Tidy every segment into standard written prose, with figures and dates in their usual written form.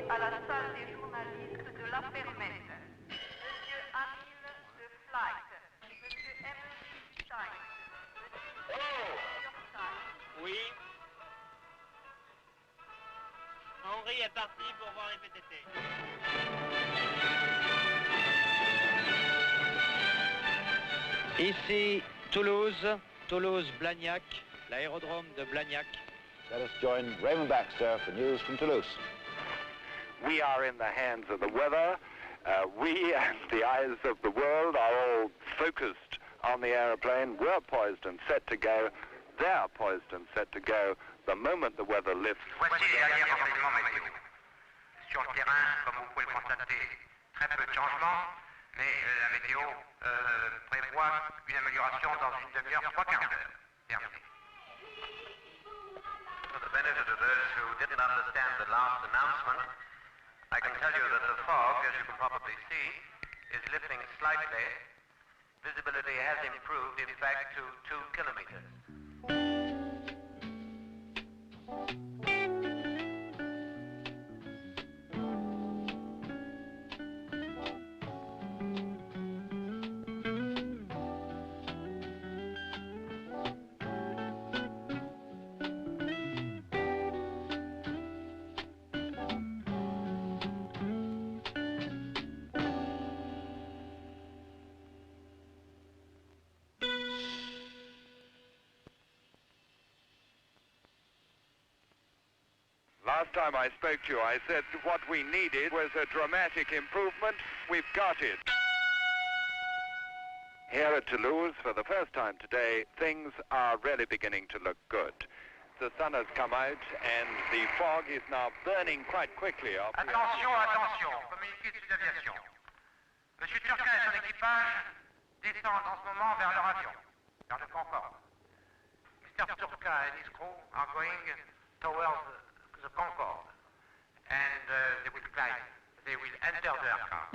À la salle des journalistes de la Permette. Monsieur Hamil de Flight, Monsieur M. Stein, Monsieur Oui. Henri est parti pour voir les PTT. Ici Toulouse-Blagnac, l'aérodrome de Blagnac. Let us join Raymond Baxter for news from Toulouse. We are in the hands of the weather. We and the eyes of the world are all focused on the aeroplane. We're poised and set to go. They're poised and set to go the moment the weather lifts. Voici les derniers renseignements météo. Sur le terrain, comme vous pouvez le constater, très peu de changements, mais la météo prévoit une amélioration dans une demi-heure, 3 quarts d'heure. Terminé. For the benefit of those who didn't understand the last announcement, I can tell you that the fog, as you can probably see, is lifting slightly. Visibility has improved, in fact, to 2 kilometers. Last time I spoke to you, I said what we needed was a dramatic improvement. We've got it. Here at Toulouse, for the first time today, things are really beginning to look good. The sun has come out and the fog is now burning quite quickly. Attention, attention, communiqué de Sud-Aviation. Monsieur Turquin et son équipage descendent en ce moment vers leur avion, vers le Concorde. Mr. Turquin and his crew are going towards the Concorde, and they will climb. They will enter the aircraft.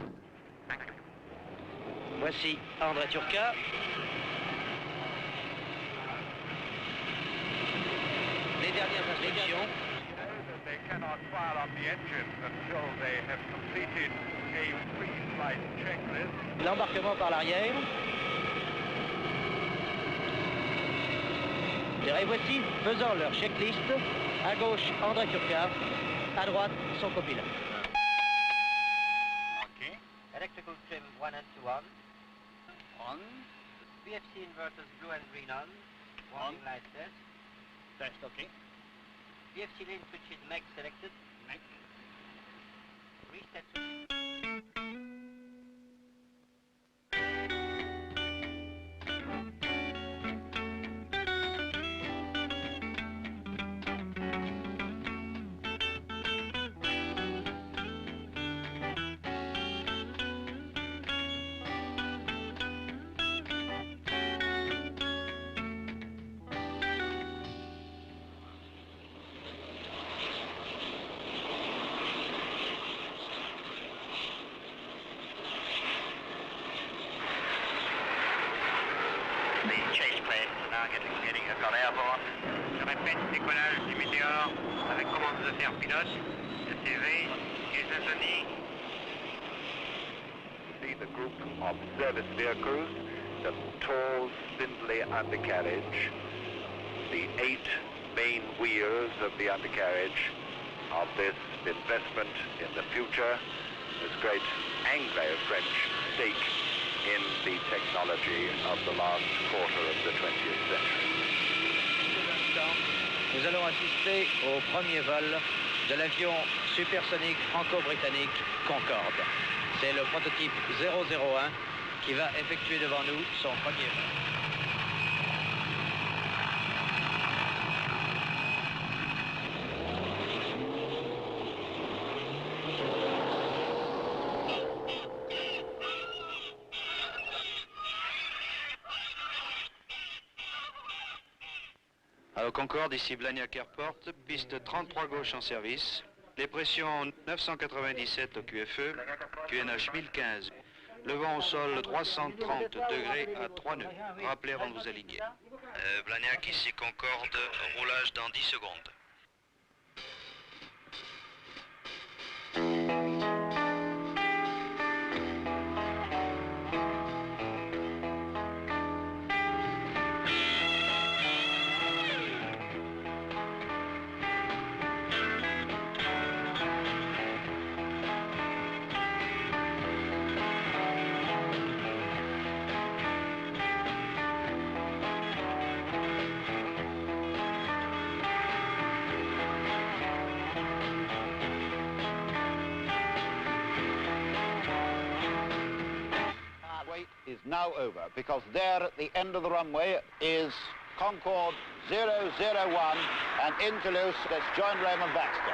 Thank you. Voici André Turca. Les dernières instructions. They cannot fire up the engines until they have completed a pre-flight checklist. L'embarquement par l'arrière. Et voici, faisant leur checklist, à gauche André Turca, à droite son copilote. Okay. Electrical trim 1 and 2 on. On. VFC inverters blue and green on. Warning light test. Test, okay. VFC lane switches MEG selected. MEG. Reset switch. Got airborne. Je répète, décollage du Météore avec commande de faire pilote, le CV et Zazoni. See the group of service vehicles, the tall, spindly undercarriage, the 8 main wheels of the undercarriage of this investment in the future, this great Anglo-French stake in the technology of the last quarter of the 20th century. Nous allons assister au premier vol de l'avion supersonique franco-britannique Concorde. C'est le prototype 001 qui va effectuer devant nous son premier vol. Concorde, ici Blagnac Airport, piste 33 gauche en service. Les pressions 997 au QFE, QNH 1015. Le vent au sol 330 degrés à 3 nœuds. Rappelez avant de vous aligner. Blagnac, ici Concorde, roulage dans 10 secondes. Is now over, because there at the end of the runway is Concorde 001, and in Toulouse, let's join Raymond Baxter.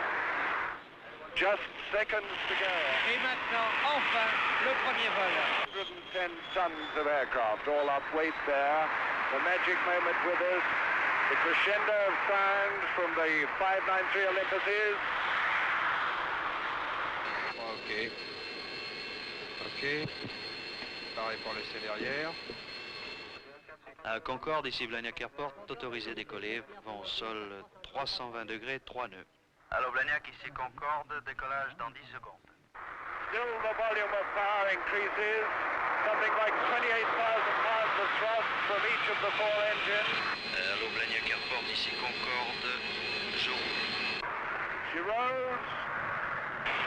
Just seconds to go. Et maintenant, enfin, le premier vol. 110 tons of aircraft, all up weight there. The magic moment with us. The crescendo of sound from the 593 Olympuses. OK. Pareil pour laisser derrière. Concorde, ici Blagnac Airport, autorisé à décoller, vent au sol 320 degrés, 3 nœuds. Allô Blagnac, ici Concorde, décollage dans 10 secondes. Still the volume of power increases. Something like 28,000 pounds of thrust from each of the four engines. Allô Blagnac Airport, ici Concorde, je roule. She rolls.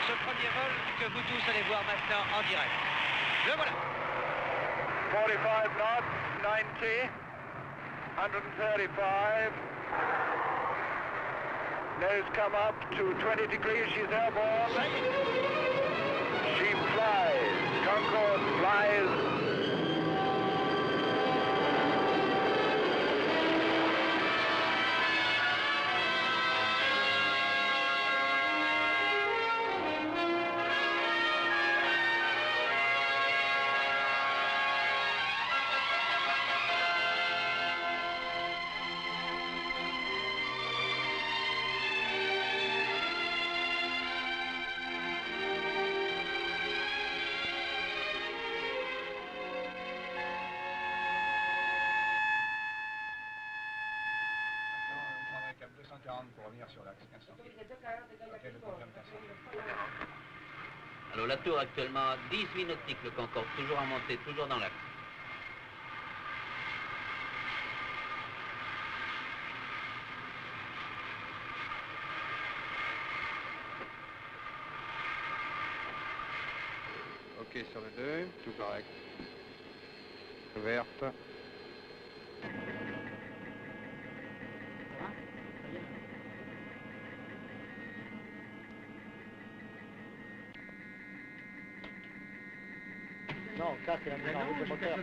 Ce premier vol que vous tous allez voir maintenant en direct. Le voilà. 45 knots, 90, 135. Nose come up to 20 degrees, she's airborne. She flies, Concorde flies. Alors la tour actuellement 18 nautiques, le Concorde, toujours en montée, toujours dans l'axe. OK sur le 2, tout correct. Ouverte. Non, ça c'est la mise en route de moteur.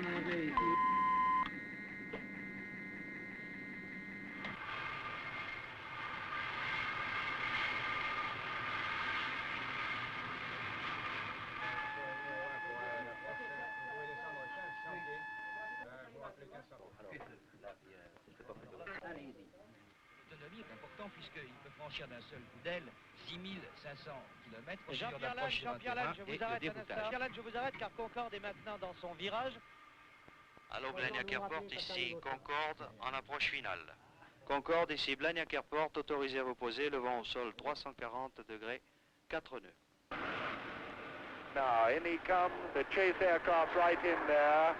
L'autonomie est important puisqu'il peut franchir d'un seul coup d'aile 6500 km. Jean-Pierre Lac, je vous arrête car Concorde est maintenant dans son virage. Allô Blagnac Airport, ici Concorde, en approche finale. Concorde, ici Blagnac Airport, autorisé à vous poser, le vent au sol 340 degrés, 4 nœuds. Now in he comes, the chase aircraft right in there,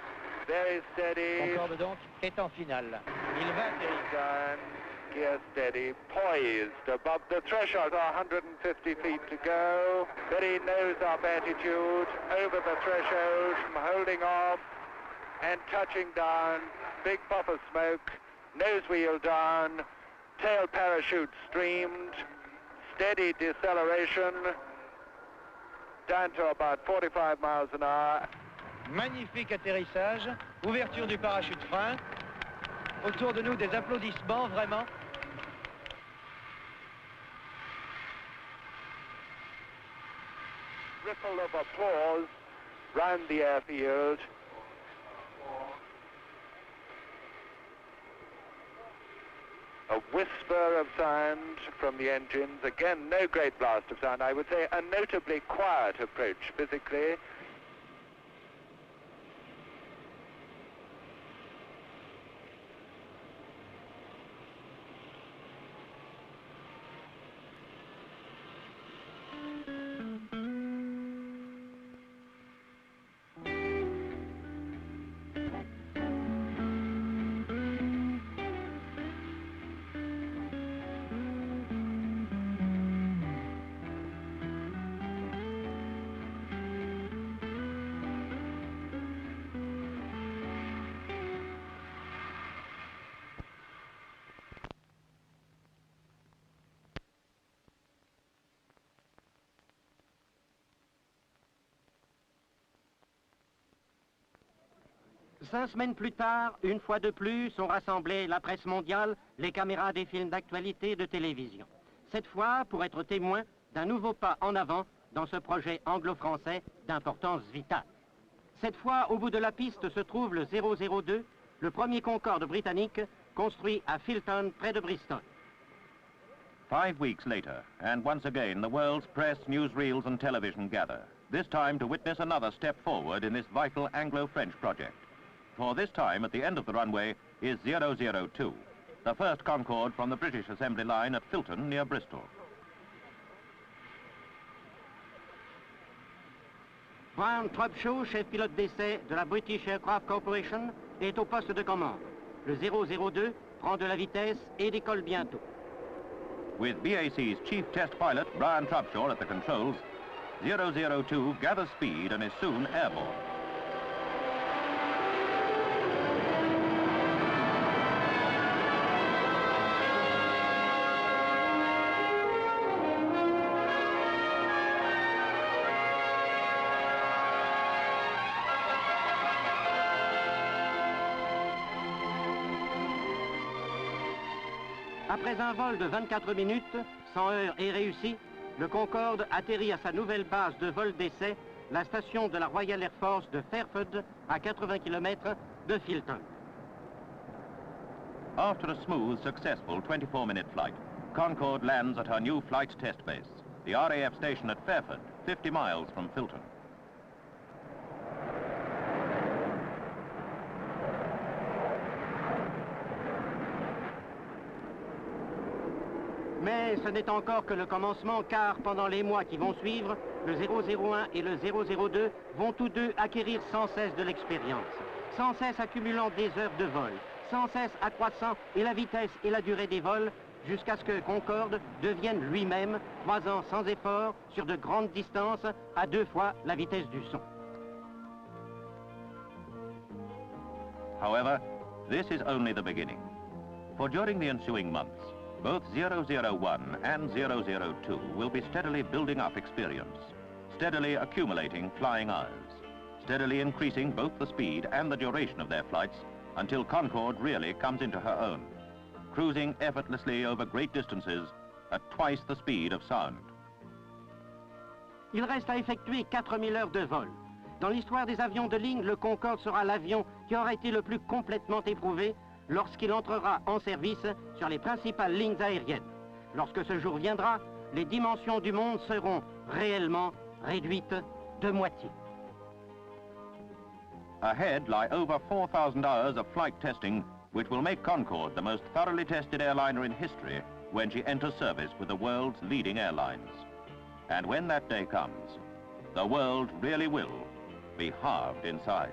very steady. Concorde donc est en finale. Il va atterrir. Down, gear steady, poised above the threshold, 150 feet to go. Very nose-up attitude, over the threshold, holding off and touching down. Big puff of smoke, nose wheel down, tail parachute streamed, steady deceleration, down to about 45 miles an hour. Magnifique atterrissage, ouverture du parachute frein. Autour de nous des applaudissements, vraiment. Ripple of applause round the airfield. A whisper of sound from the engines. Again, no great blast of sound. I would say a notably quiet approach physically. Cinq semaines plus tard, une fois de plus, sont rassemblées la presse mondiale, les caméras des films d'actualité de télévision. Cette fois, pour être témoin d'un nouveau pas en avant dans ce projet anglo-français d'importance vitale. Cette fois, au bout de la piste se trouve le 002, le premier Concorde britannique construit à Filton, près de Bristol. 5 weeks later, and once again the world's press, newsreels and television gather, this time to witness another step forward in this vital Anglo-French project. For this time, at the end of the runway, is 002, the first Concorde from the British assembly line at Filton, near Bristol. Brian Trubshaw, chef pilote d'essai de la British Aircraft Corporation, est au poste de commande. Le 002 prend de la vitesse et décolle bientôt. With BAC's chief test pilot, Brian Trubshaw, at the controls, 002 gathers speed and is soon airborne. Après un vol de 24 minutes, sans heurts et réussi, le Concorde atterrit à sa nouvelle base de vol d'essai, la station de la Royal Air Force de Fairford, à 80 km de Filton. After a smooth, successful 24-minute flight, Concorde lands at her new flight test base, the RAF station at Fairford, 50 miles from Filton. Mais ce n'est encore que le commencement, car pendant les mois qui vont suivre, le 001 et le 002 vont tous deux acquérir sans cesse de l'expérience, sans cesse accumulant des heures de vol, sans cesse accroissant et la vitesse et la durée des vols, jusqu'à ce que Concorde devienne lui-même, croisant sans effort sur de grandes distances à 2 fois la vitesse du son. However, this is only the beginning. For during the ensuing months, both 001 and 002 will be steadily building up experience, steadily accumulating flying hours, steadily increasing both the speed and the duration of their flights until Concorde really comes into her own, cruising effortlessly over great distances at twice the speed of sound. Il reste à effectuer 4000 heures de vol. Dans l'histoire des avions de ligne, le Concorde sera l'avion qui aura été le plus complètement éprouvé lorsqu'il entrera en service sur les principales lignes aériennes. Lorsque ce jour viendra, les dimensions du monde seront réellement réduites de moitié. Ahead lie over 4,000 hours of flight testing, which will make Concorde the most thoroughly tested airliner in history when she enters service with the world's leading airlines. And when that day comes, the world really will be halved in size.